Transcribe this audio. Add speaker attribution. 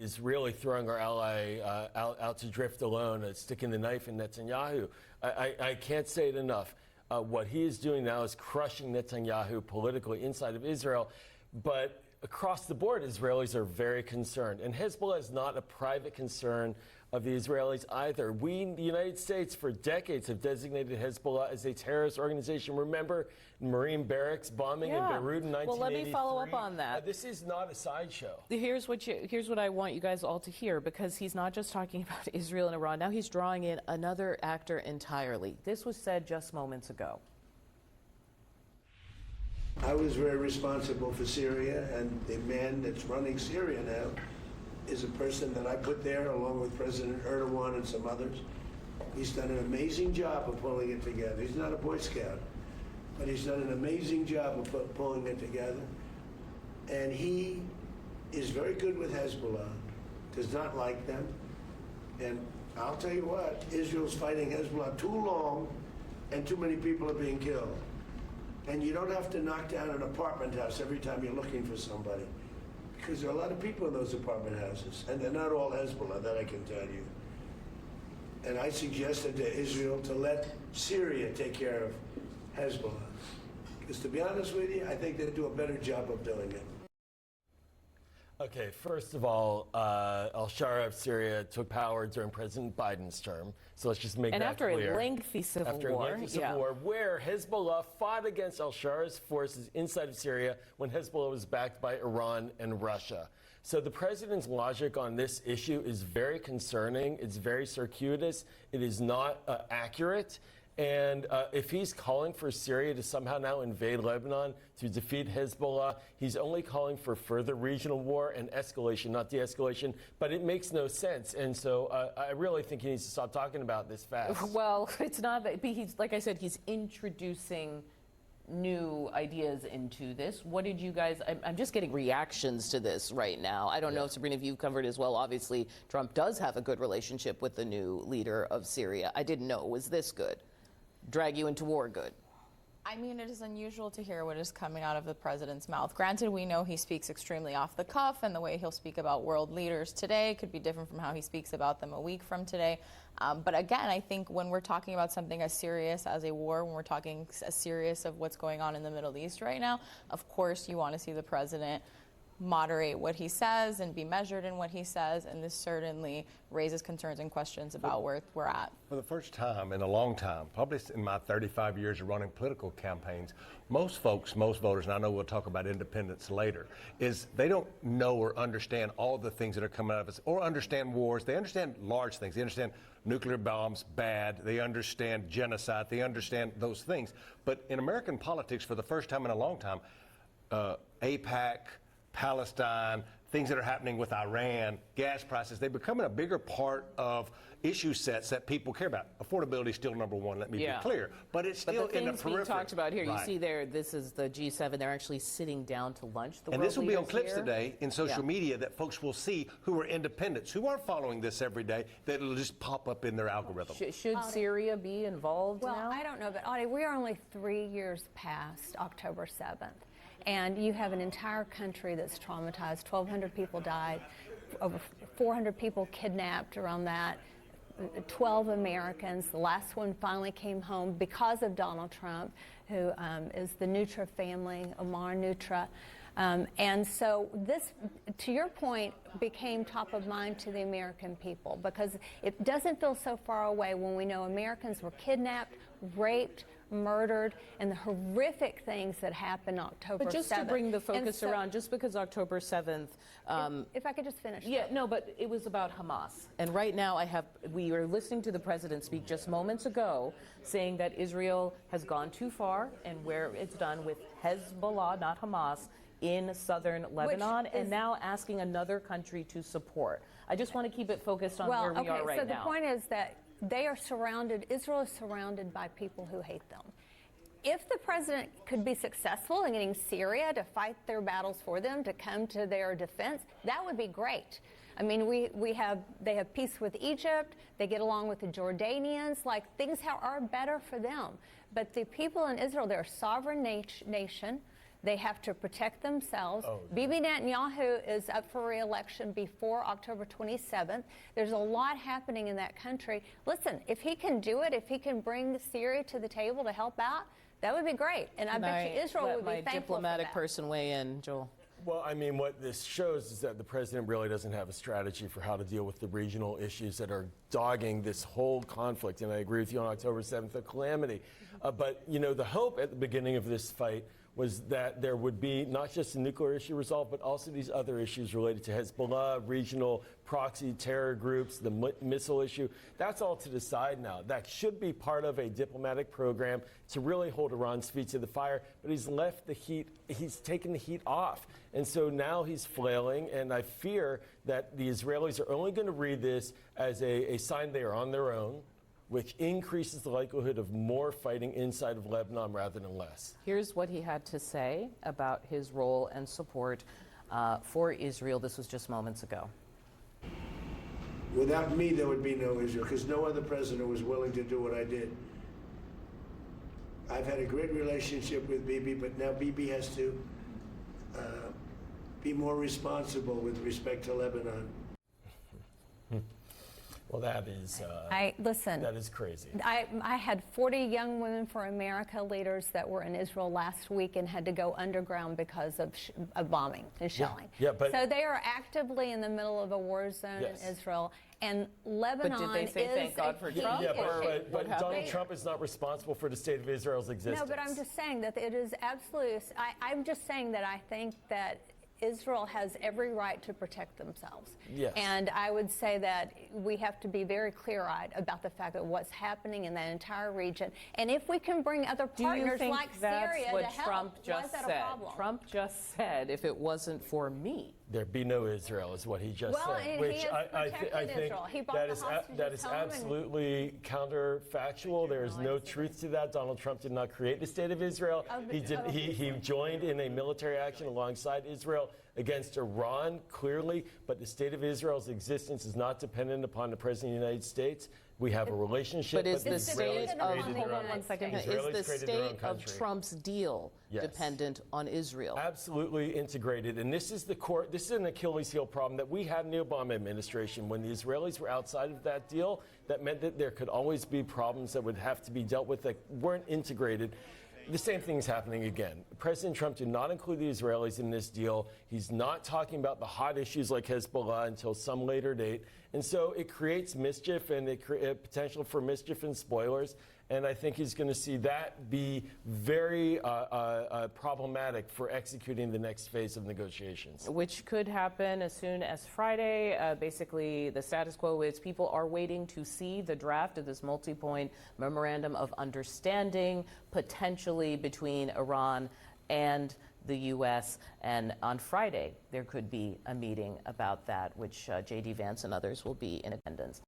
Speaker 1: is really throwing our ally out to drift alone, sticking the knife in Netanyahu. I can't say it enough. What he is doing now is crushing Netanyahu politically inside of Israel. But across the board, Israelis are very concerned. And Hezbollah is not a private concern of the Israelis either. We, the United States, for decades have designated Hezbollah as a terrorist organization. Remember Marine barracks bombing in Beirut in 1983?
Speaker 2: Well, let me follow up on that.
Speaker 1: This is not a sideshow.
Speaker 2: Here's what I want you guys all to hear, because he's not just talking about Israel and Iran. Now he's drawing in another actor entirely. This was said just moments ago.
Speaker 3: I was very responsible for Syria, and the man that's running Syria now is a person that I put there along with President Erdogan and some others. He's done an amazing job of pulling it together. He's not a Boy Scout, but he's done an amazing job of pulling it together. And he is very good with Hezbollah, does not like them. And I'll tell you what, Israel's fighting Hezbollah too long, and too many people are being killed. And you don't have to knock down an apartment house every time you're looking for somebody, because there are a lot of people in those apartment houses, and they're not all Hezbollah, that I can tell you. And I suggested to Israel to let Syria take care of Hezbollah. Because to be honest with you, I think they do a better job of doing it.
Speaker 1: Okay, first of all, al-Shara of Syria took power during President Biden's term. So let's just make that clear.
Speaker 2: And after a lengthy civil war,
Speaker 1: where Hezbollah fought against al-Shara's forces inside of Syria when Hezbollah was backed by Iran and Russia. So the president's logic on this issue is very concerning. It's very circuitous. It is not accurate. And if he's calling for Syria to somehow now invade Lebanon to defeat Hezbollah, he's only calling for further regional war and escalation, not de-escalation. But it makes no sense. And so I really think he needs to stop talking about this fast.
Speaker 2: Well, it's not that. He's, like I said, he's introducing new ideas into this. What did you guys, I'm just getting reactions to this right now. I don't know, Sabrina, if you've covered as well. Obviously, Trump does have a good relationship with the new leader of Syria. I didn't know it was this good. Drag you into war good.
Speaker 4: I mean, it is unusual to hear what is coming out of the president's mouth. Granted, we know he speaks extremely off the cuff, and the way he'll speak about world leaders today could be different from how he speaks about them a week from today. But again, I think when we're talking about something as serious as a war, when we're talking as serious of what's going on in the Middle East right now, of course you want to see the president moderate what he says and be measured in what he says, and this certainly raises concerns and questions about where we're at.
Speaker 5: For the first time in a long time, probably in my 35 years of running political campaigns, most folks, most voters, and I know we'll talk about independence later, is they don't know or understand all the things that are coming out of us, or understand wars. They understand large things. They understand nuclear bombs, bad. They understand genocide. They understand those things. But in American politics, for the first time in a long time, AIPAC, Palestine, things that are happening with Iran, gas prices, they're becoming a bigger part of issue sets that people care about. Affordability is still number one, let me be clear. But it's still in the periphery.
Speaker 2: We talked about here, you see there, this is the G7. They're actually sitting down to lunch.
Speaker 5: And this will be on clips today in social media that folks will see who are independents, who aren't following this every day, that will just pop up in their algorithm.
Speaker 2: Should Syria be involved now?
Speaker 6: Well, I don't know, but Audie, we are only 3 years past October 7th. And you have an entire country that's traumatized. 1,200 people died, over 400 people kidnapped around that, 12 Americans. The last one finally came home because of Donald Trump, who is the Nutra family, Omar Nutra. And so this, to your point, became top of mind to the American people, because it doesn't feel so far away when we know Americans were kidnapped, raped, murdered, and the horrific things that happened October 7th.
Speaker 2: But just to bring the focus around, just because October 7th...
Speaker 6: if I could just finish.
Speaker 2: Yeah, no, but it was about Hamas. And right now we are listening to the president speak just moments ago, saying that Israel has gone too far, and where it's done with Hezbollah, not Hamas, in southern Lebanon, and now asking another country to support. I just want to keep it focused on where we are right now.
Speaker 6: So the point is that they are surrounded, Israel is surrounded by people who hate them. If the president could be successful in getting Syria to fight their battles for them, to come to their defense, that would be great. I mean, they have peace with Egypt, they get along with the Jordanians, like things are better for them. But the people in Israel, they're a sovereign nation. They have to protect themselves. Bibi Netanyahu is up for re-election before October 27th. There's a lot happening in that country. Listen, if he can do it, if he can bring Syria to the table to help out, that would be great. And I bet you Israel would be
Speaker 2: let my
Speaker 6: thankful
Speaker 2: diplomatic
Speaker 6: for that.
Speaker 2: person weigh in, Joel.
Speaker 1: Well, I mean, what this shows is that the president really doesn't have a strategy for how to deal with the regional issues that are dogging this whole conflict. And I agree with you on October 7th, a calamity. But, you know, the hope at the beginning of this fight was that there would be not just a nuclear issue resolved, but also these other issues related to Hezbollah, regional proxy terror groups, the missile issue. That's all to the side now. That should be part of a diplomatic program to really hold Iran's feet to the fire. But he's left the heat, he's taken the heat off. And so now he's flailing. And I fear that the Israelis are only going to read this as a sign they are on their own, which increases the likelihood of more fighting inside of Lebanon rather than less.
Speaker 2: Here's what he had to say about his role and support for Israel. This was just moments ago.
Speaker 3: Without me, there would be no Israel, because no other president was willing to do what I did. I've had a great relationship with Bibi, but now Bibi has to be more responsible with respect to Lebanon.
Speaker 1: Well, that is
Speaker 6: Listen,
Speaker 1: that is crazy.
Speaker 6: I had 40 Young Women for America leaders that were in Israel last week and had to go underground because of bombing and shelling.
Speaker 1: Yeah, but
Speaker 6: so they are actively in the middle of a war zone
Speaker 1: Yes.
Speaker 6: in Israel. And Lebanon
Speaker 2: But did they say
Speaker 6: is
Speaker 2: thank God
Speaker 6: a
Speaker 2: for
Speaker 6: key
Speaker 2: Trump?
Speaker 1: Yeah,
Speaker 6: issue.
Speaker 1: but Donald Trump is not responsible for the state of Israel's existence.
Speaker 6: No, but I'm just saying that it is absolutely. I'm just saying that I think that Israel has every right to protect themselves.
Speaker 1: Yes.
Speaker 6: And I would say that we have to be very clear-eyed about the fact that what's happening in that entire region. And if we can bring other
Speaker 2: Do you
Speaker 6: partners
Speaker 2: think
Speaker 6: like
Speaker 2: that's
Speaker 6: Syria
Speaker 2: what
Speaker 6: to help,
Speaker 2: Trump
Speaker 6: why
Speaker 2: just
Speaker 6: is that
Speaker 2: said?
Speaker 6: a problem?
Speaker 2: Trump just said, if it wasn't for me.
Speaker 1: There'd be no Israel, is what he just
Speaker 6: Well,
Speaker 1: said.
Speaker 6: and he has protected Israel. He brought the hostages
Speaker 1: that is
Speaker 6: home and-
Speaker 1: absolutely counterfactual. There is no truth to that. Donald Trump did not create the state of Israel. He joined in a military action alongside Israel against Iran, clearly, but the state of Israel's existence is not dependent upon the President of the United States. We have a relationship,
Speaker 2: But is the
Speaker 1: the
Speaker 2: state
Speaker 1: Israelis
Speaker 2: of,
Speaker 1: created their
Speaker 2: hold on
Speaker 1: own.
Speaker 2: one second, is
Speaker 1: Israelis
Speaker 2: the
Speaker 1: created their own
Speaker 2: state of
Speaker 1: country.
Speaker 2: Trump's deal
Speaker 1: Yes.
Speaker 2: dependent on Israel?
Speaker 1: Absolutely integrated. And this is this is an Achilles heel problem that we had in the Obama administration. When the Israelis were outside of that deal, that meant that there could always be problems that would have to be dealt with that weren't integrated. The same thing is happening again. President Trump did not include the Israelis in this deal. He's not talking about the hot issues like Hezbollah until some later date. And so it creates mischief and potential for mischief and spoilers. And I think he's going to see that be very problematic for executing the next phase of negotiations.
Speaker 2: Which could happen as soon as Friday. Basically, the status quo is people are waiting to see the draft of this multi-point memorandum of understanding, potentially between Iran and the U.S. And on Friday, there could be a meeting about that, which J.D. Vance and others will be in attendance.